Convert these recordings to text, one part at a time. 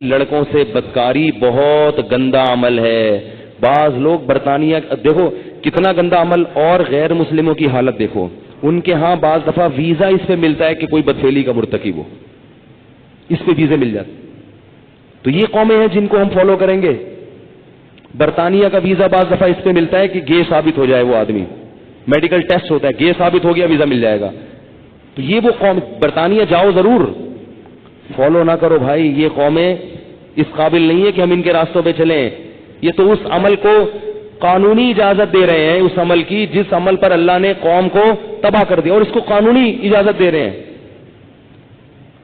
لڑکوں سے بدکاری بہت گندا عمل ہے. بعض لوگ برطانیہ دیکھو کتنا گندا عمل، اور غیر مسلموں کی حالت دیکھو. ان کے ہاں بعض دفعہ ویزا اس پہ ملتا ہے کہ کوئی بدفعلی کا مرتکب ہو، اس پہ ویزے مل جاتے. تو یہ قومیں ہیں جن کو ہم فالو کریں گے. برطانیہ کا ویزا بعض دفعہ اس پہ ملتا ہے کہ گے ثابت ہو جائے وہ آدمی، میڈیکل ٹیسٹ ہوتا ہے، گے ثابت ہو گیا ویزا مل جائے گا. تو یہ وہ قوم، برطانیہ جاؤ ضرور، فالو نہ کرو بھائی. یہ قومیں اس قابل نہیں ہے کہ ہم ان کے راستوں پہ چلیں. یہ تو اس عمل کو قانونی اجازت دے رہے ہیں، اس عمل کی جس عمل پر اللہ نے قوم کو تباہ کر دیا، اور اس کو قانونی اجازت دے رہے ہیں.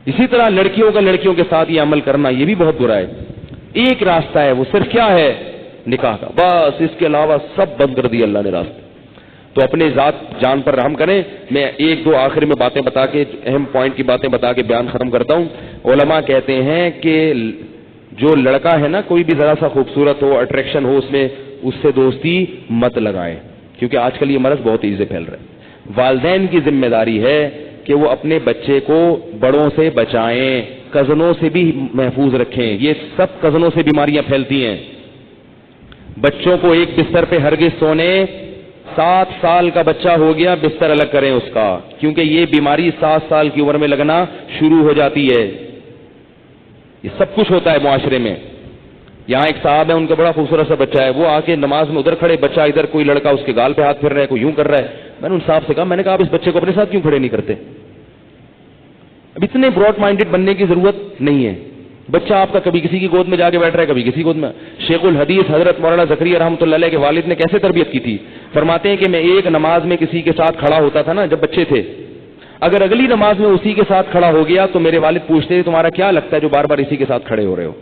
اسی طرح لڑکیوں کا لڑکیوں کے ساتھ یہ عمل کرنا یہ بھی بہت برا ہے. ایک راستہ ہے، وہ صرف کیا ہے؟ نکاح کا. بس اس کے علاوہ سب بند کر دیا اللہ نے راستے. تو اپنے ذات جان پر رحم کریں. میں ایک دو آخر میں باتیں بتا کے، اہم پوائنٹ کی باتیں بتا کے بیان ختم کرتا ہوں. علماء کہتے ہیں کہ جو لڑکا ہے نا، کوئی بھی ذرا سا خوبصورت ہو، اٹریکشن ہو اس میں، اس سے دوستی مت لگائیں، کیونکہ آج کل یہ مرض بہت تیزی سے پھیل رہا ہے. والدین کی ذمہ داری ہے کہ وہ اپنے بچے کو بڑوں سے بچائیں، کزنوں سے بھی محفوظ رکھیں. یہ سب کزنوں سے بیماریاں پھیلتی ہیں. بچوں کو ایک بستر پہ ہرگز سونے، 7 سال کا بچہ ہو گیا بستر الگ کریں اس کا، کیونکہ یہ بیماری 7 سال کی عمر میں لگنا شروع ہو جاتی ہے. یہ سب کچھ ہوتا ہے معاشرے میں. یہاں ایک صاحب ہے، ان کا بڑا خوبصورت سا بچہ ہے، وہ آ کے نماز میں ادھر کھڑے، بچہ ادھر، کوئی لڑکا اس کے گال پہ ہاتھ پھر رہا ہے، کوئی یوں کر رہا ہے. میں نے ان صاحب سے کہا، میں نے کہا آپ اس بچے کو اپنے ساتھ کیوں کھڑے نہیں کرتے؟ اب اتنے براڈ مائنڈڈ بننے کی ضرورت نہیں ہے. بچہ آپ کا کبھی کسی کی گود میں جا کے بیٹھ رہا ہے، کبھی کسی گود میں. شیخ الحدیث حضرت مولانا زکریا رحمۃ اللہ علیہ کے والد نے کیسے تربیت کی تھی؟ فرماتے ہیں کہ میں ایک نماز میں کسی کے ساتھ کھڑا ہوتا تھا نا جب بچے تھے، اگر اگلی نماز میں اسی کے ساتھ کھڑا ہو گیا تو میرے والد پوچھتے تھے تمہارا کیا لگتا ہے جو بار بار اسی کے ساتھ کھڑے ہو رہے ہو؟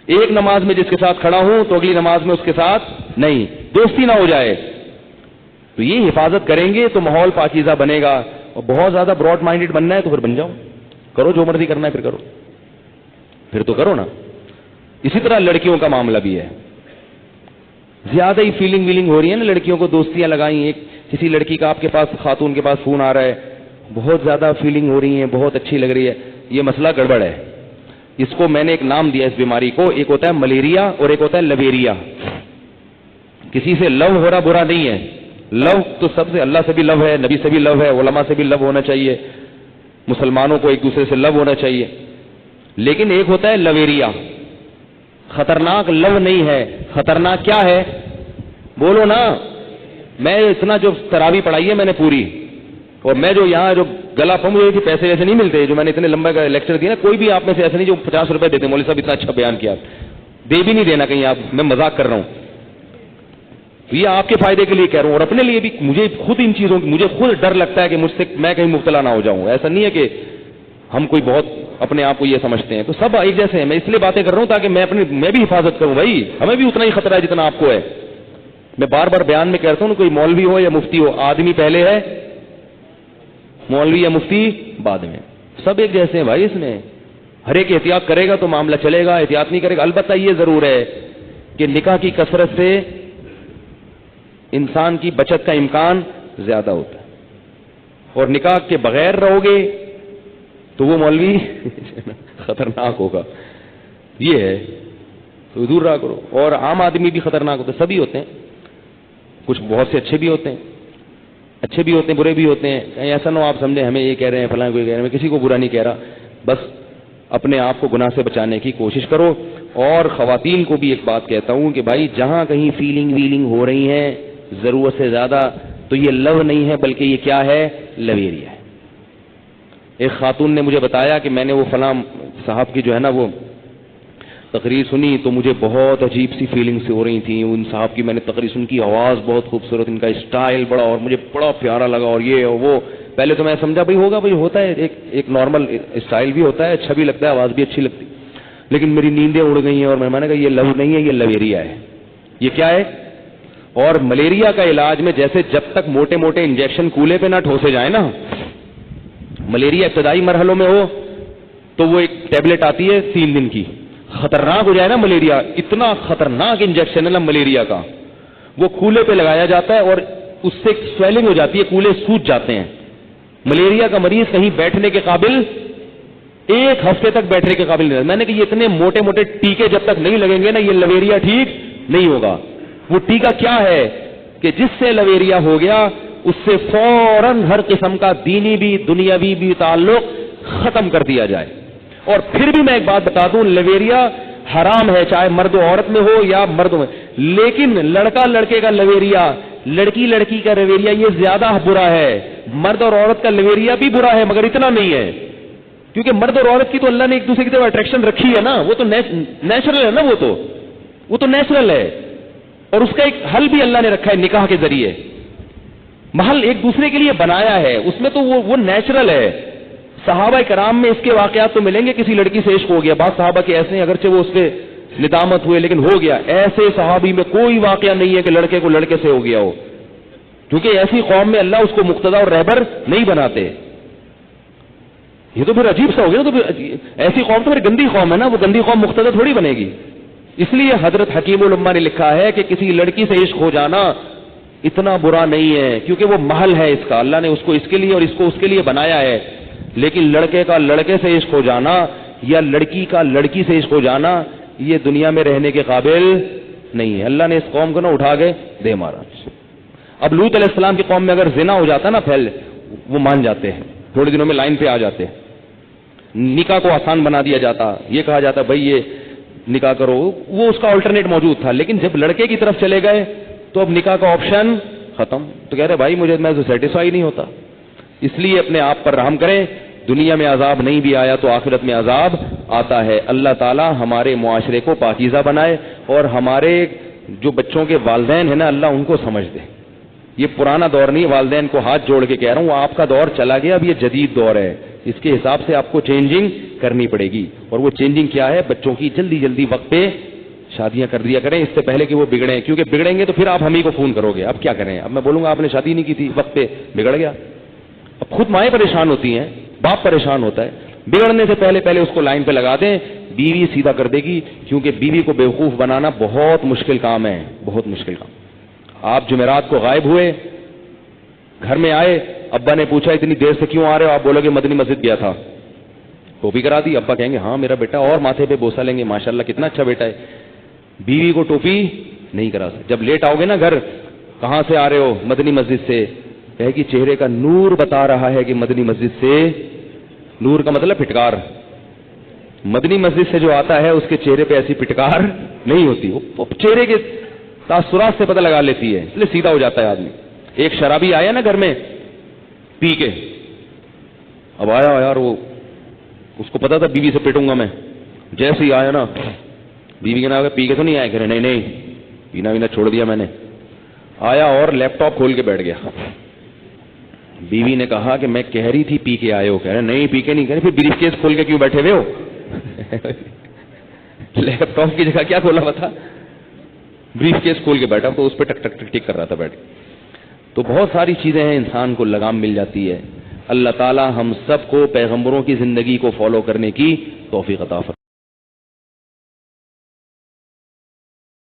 ایک نماز میں جس کے ساتھ کھڑا ہوں تو اگلی نماز میں اس کے ساتھ نہیں، دوستی نہ ہو جائے. تو یہ حفاظت کریں گے تو ماحول پاکیزہ بنے گا. اور بہت زیادہ براڈ مائنڈڈ بننا ہے تو پھر بن جاؤ، کرو جو مرضی کرنا ہے، پھر کرو، پھر تو کرو نا. اسی طرح لڑکیوں کا معاملہ بھی ہے. زیادہ ہی فیلنگ ویلنگ ہو رہی ہے نا، لڑکیوں کو دوستیاں لگائیں. ایک کسی لڑکی کا آپ کے پاس، خاتون کے پاس فون آ رہا ہے، بہت زیادہ فیلنگ ہو رہی ہے، بہت اچھی لگ رہی ہے. یہ مسئلہ گڑبڑ ہے. اس کو میں نے ایک نام دیا اس بیماری کو، ایک ہوتا ہے ملیریا اور ایک ہوتا ہے لویریا. کسی سے لو ہو رہا برا نہیں ہے، لو تو سب سے، اللہ سے بھی لو ہے، نبی سے بھی لو ہے، علماء سے بھی لو ہونا چاہیے، مسلمانوں کو ایک دوسرے سے لو ہونا چاہیے. لیکن ایک ہوتا ہے لویریا. خطرناک لو نہیں ہے. خطرناک کیا ہے؟ بولو نا. میں اتنا جو تراویح پڑھائی ہے میں نے پوری، اور میں جو یہاں جو گلا پھم ہوئی تھی، پیسے ایسے نہیں ملتے جو میں نے اتنے لمبا کا لیکچر دیا نا. کوئی بھی آپ میں سے ایسے نہیں جو 50 روپے دیتے، مولوی صاحب اتنا اچھا بیان کیا، دے بھی نہیں دینا کہیں آپ، میں مذاق کر رہا ہوں. یہ آپ کے فائدے کے لیے کہہ رہا ہوں، اور اپنے لیے بھی. مجھے خود ان چیزوں کی، مجھے خود ڈر لگتا ہے کہ مجھ سے میں کہیں مبتلا نہ ہو جاؤں. ایسا نہیں ہے کہ ہم کوئی بہت اپنے آپ کو یہ سمجھتے ہیں. تو سب ایک جیسے ہیں. میں اس لیے باتیں کر رہا ہوں تاکہ میں بھی حفاظت کروں. بھائی ہمیں بھی اتنا ہی خطرہ ہے جتنا آپ کو ہے. میں بار بار بیان میں کہتا ہوں، کوئی مولوی ہو یا مفتی ہو، آدمی پہلے ہے، مولوی یا مفتی بعد میں. سب ایک جیسے ہیں بھائی. اس میں ہر ایک احتیاط کرے گا تو معاملہ چلے گا، احتیاط نہیں کرے گا. البتہ یہ ضرور ہے کہ نکاح کی کثرت سے انسان کی بچت کا امکان زیادہ ہوتا ہے، اور نکاح کے بغیر رہو گے تو وہ مولوی خطرناک ہوگا. یہ ہے تو دور رہا کرو. اور عام آدمی بھی خطرناک ہوتے ہیں، سبھی ہوتے ہیں. کچھ بہت سے اچھے بھی ہوتے ہیں، اچھے بھی ہوتے ہیں، برے بھی ہوتے ہیں. کہیں ایسا نہ ہو آپ سمجھیں ہمیں یہ کہہ رہے ہیں فلاں کوئی کہہ رہے ہیں. میں کسی کو برا نہیں کہہ رہا، بس اپنے آپ کو گناہ سے بچانے کی کوشش کرو. اور خواتین کو بھی ایک بات کہتا ہوں کہ بھائی جہاں کہیں فیلنگ ویلنگ ہو رہی ہیں ضرورت سے زیادہ، تو یہ لو نہیں ہے بلکہ یہ کیا ہے؟ لویریا ہے. ایک خاتون نے مجھے بتایا کہ میں نے وہ فلاں صاحب کی جو ہے نا وہ تقریر سنی تو مجھے بہت عجیب سی فیلنگ سے ہو رہی تھیں. ان صاحب کی میں نے تقریر سن کی، آواز بہت خوبصورت، ان کا اسٹائل بڑا، اور مجھے بڑا پیارا لگا، اور یہ اور وہ. پہلے تو میں سمجھا بھائی ہوگا، بھائی ہوتا ہے، ایک نارمل اسٹائل بھی ہوتا ہے، اچھا بھی لگتا ہے، آواز بھی اچھی لگتی. لیکن میری نیندیں اڑ گئی ہیں، اور میں نے کہا یہ لو نہیں ہے، یہ لویریا ہے. یہ کیا ہے؟ اور ملیریا کا علاج میں جیسے جب تک موٹے موٹے انجیکشن کولے پہ نہ ٹھوسے جائیں نا، ملیریا ابتدائی مرحلوں میں ہو تو وہ ایک ٹیبلٹ آتی ہے 3 دن کی. خطرناک ہو جائے نا ملیریا، اتنا خطرناک انجیکشن ہے نا ملیریا کا، وہ کولے پہ لگایا جاتا ہے اور اس سے سویلنگ ہو جاتی ہے, کولے سوج جاتے ہیں. ملیریا کا مریض کہیں بیٹھنے کے قابل, ایک ہفتے تک بیٹھنے کے قابل نہیں رہتا. میں نے کہا یہ اتنے موٹے موٹے ٹیکے جب تک نہیں لگیں گے نا یہ لویریا ٹھیک نہیں ہوگا. وہ ٹیکا کیا ہے کہ جس سے لویریا ہو گیا اس سے فوراً ہر قسم کا دینی بھی دنیاوی بھی تعلق ختم کر دیا جائے. اور پھر بھی میں ایک بات بتا دوں, لویریا حرام ہے چاہے مرد و عورت میں ہو یا مردوں میں, لیکن لڑکا لڑکے کا لویریا, لڑکی لڑکی کا لویریا یہ زیادہ برا ہے. مرد اور عورت کا لویریا بھی برا ہے مگر اتنا نہیں ہے, کیونکہ مرد اور عورت کی تو اللہ نے ایک دوسرے کی طرف اٹریکشن رکھی ہے نا, وہ تو نیچرل ہے نا, وہ تو نیچرل ہے. اور اس کا ایک حل بھی اللہ نے رکھا ہے نکاح کے ذریعے, محل ایک دوسرے کے لیے بنایا ہے, اس میں تو وہ نیچرل ہے. صحابہ کرام میں اس کے واقعات تو ملیں گے, کسی لڑکی سے عشق ہو گیا, بعض صحابہ کے ایسے ہیں اگرچہ وہ اس پہ ندامت ہوئے لیکن ہو گیا. ایسے صحابی میں کوئی واقعہ نہیں ہے کہ لڑکے کو لڑکے سے ہو گیا ہو, کیونکہ ایسی قوم میں اللہ اس کو مقتدی اور رہبر نہیں بناتے. یہ تو پھر عجیب سا ہو گیا, تو پھر ایسی قوم تو پھر گندی قوم ہے نا, وہ گندی قوم مقتدی تھوڑی بنے گی. اس لیے حضرت حکیم الامہ نے لکھا ہے کہ کسی لڑکی سے عشق ہو جانا اتنا برا نہیں ہے, کیونکہ وہ محل ہے اس کا, اللہ نے اس کو اس کے لیے اور اس کو اس کے لیے بنایا ہے. لیکن لڑکے کا لڑکے سے عشق ہو جانا یا لڑکی کا لڑکی سے عشق ہو جانا یہ دنیا میں رہنے کے قابل نہیں ہے. اللہ نے اس قوم کو نا اٹھا کے دے مارا. اب لوط علیہ السلام کی قوم میں اگر زنا ہو جاتا نا پھیل, وہ مان جاتے ہیں, تھوڑے دنوں میں لائن پہ آ جاتے ہیں. نکاح کو آسان بنا دیا جاتا, یہ کہا جاتا بھائی یہ نکاح کرو, وہ اس کا آلٹرنیٹ موجود تھا. لیکن جب لڑکے کی طرف چلے گئے تو اب نکاح کا آپشن ختم. تو کہہ رہے بھائی مجھے میں تو سیٹسفائی نہیں ہوتا. اس لیے اپنے آپ پر رحم کریں, دنیا میں عذاب نہیں بھی آیا تو آخرت میں عذاب آتا ہے. اللہ تعالی ہمارے معاشرے کو پاکیزہ بنائے اور ہمارے جو بچوں کے والدین ہیں نا اللہ ان کو سمجھ دے. یہ پرانا دور نہیں, والدین کو ہاتھ جوڑ کے کہہ رہا ہوں آپ کا دور چلا گیا, اب یہ جدید دور ہے, اس کے حساب سے آپ کو چینجنگ کرنی پڑے گی. اور وہ چینجنگ کیا ہے, بچوں کی جلدی جلدی وقت پہ شادیاں کر دیا کریں اس سے پہلے کہ وہ بگڑیں, کیونکہ بگڑیں گے تو پھر آپ ہم ہی کو فون کرو گے. اب کیا کریں, اب میں بولوں گا آپ نے شادی نہیں کی تھی وقت پہ بگڑ گیا. اب خود مائیں پریشان ہوتی ہیں, باپ پریشان ہوتا ہے. بگڑنے سے پہلے اس کو لائن پہ لگا دیں, بیوی سیدھا کر دے گی, کیونکہ بیوی کو بیوقوف بنانا بہت مشکل کام ہے, بہت مشکل کام. آپ جمعرات کو غائب ہوئے, گھر میں آئے, ابا نے پوچھا اتنی دیر سے کیوں آ رہے ہو, آپ بولو گے مدنی مسجد گیا تھا. ٹوپی کرا دی, ابا کہیں گے ہاں میرا بیٹا, اور ماتھے پہ بوسہ لیں گے ماشاءاللہ کتنا اچھا بیٹا ہے. بیوی کو ٹوپی نہیں کرا سکتے. جب لیٹ آؤ گے نا گھر, کہاں سے آ رہے ہو, مدنی مسجد سے, کہے کہ چہرے کا نور بتا رہا ہے کہ مدنی مسجد سے. نور کا مطلب پھٹکار, مدنی مسجد سے جو آتا ہے اس کے چہرے پہ ایسی پھٹکار نہیں ہوتی, وہ چہرے کے تاثرات سے پتہ لگا لیتی ہے, اس لیے سیدھا ہو جاتا ہے آدمی. ایک شرابی آیا نا گھر میں پی کے, اب آیا یار وہ اس کو پتا تھا بیوی سے پیٹوں گا میں, جیسے ہی آیا نا بیوی کے نام پی کے تو نہیں آئے, کہ نہیں پینا وینا چھوڑ دیا میں نے. آیا اور لیپ ٹاپ کھول کے بیٹھ گیا. بیوی نے کہا کہ میں کہہ رہی تھی پی کے آئے ہو, کہہ رہے نہیں پی کے نہیں, کہہ رہے پھر بریف کیس کھول کے کیوں بیٹھے ہوئے ہو. لیپ ٹاپ کی جگہ کیا کھولا ہوا تھا, بریف کیس کھول کے بیٹھا, تو اس پہ ٹک ٹک ٹک ٹک کر رہا تھا بیٹھ کے. تو بہت ساری چیزیں ہیں, انسان کو لگام مل جاتی ہے. اللہ تعالی ہم سب کو پیغمبروں کی زندگی کو فالو کرنے کی توفیق عطا فرمائے.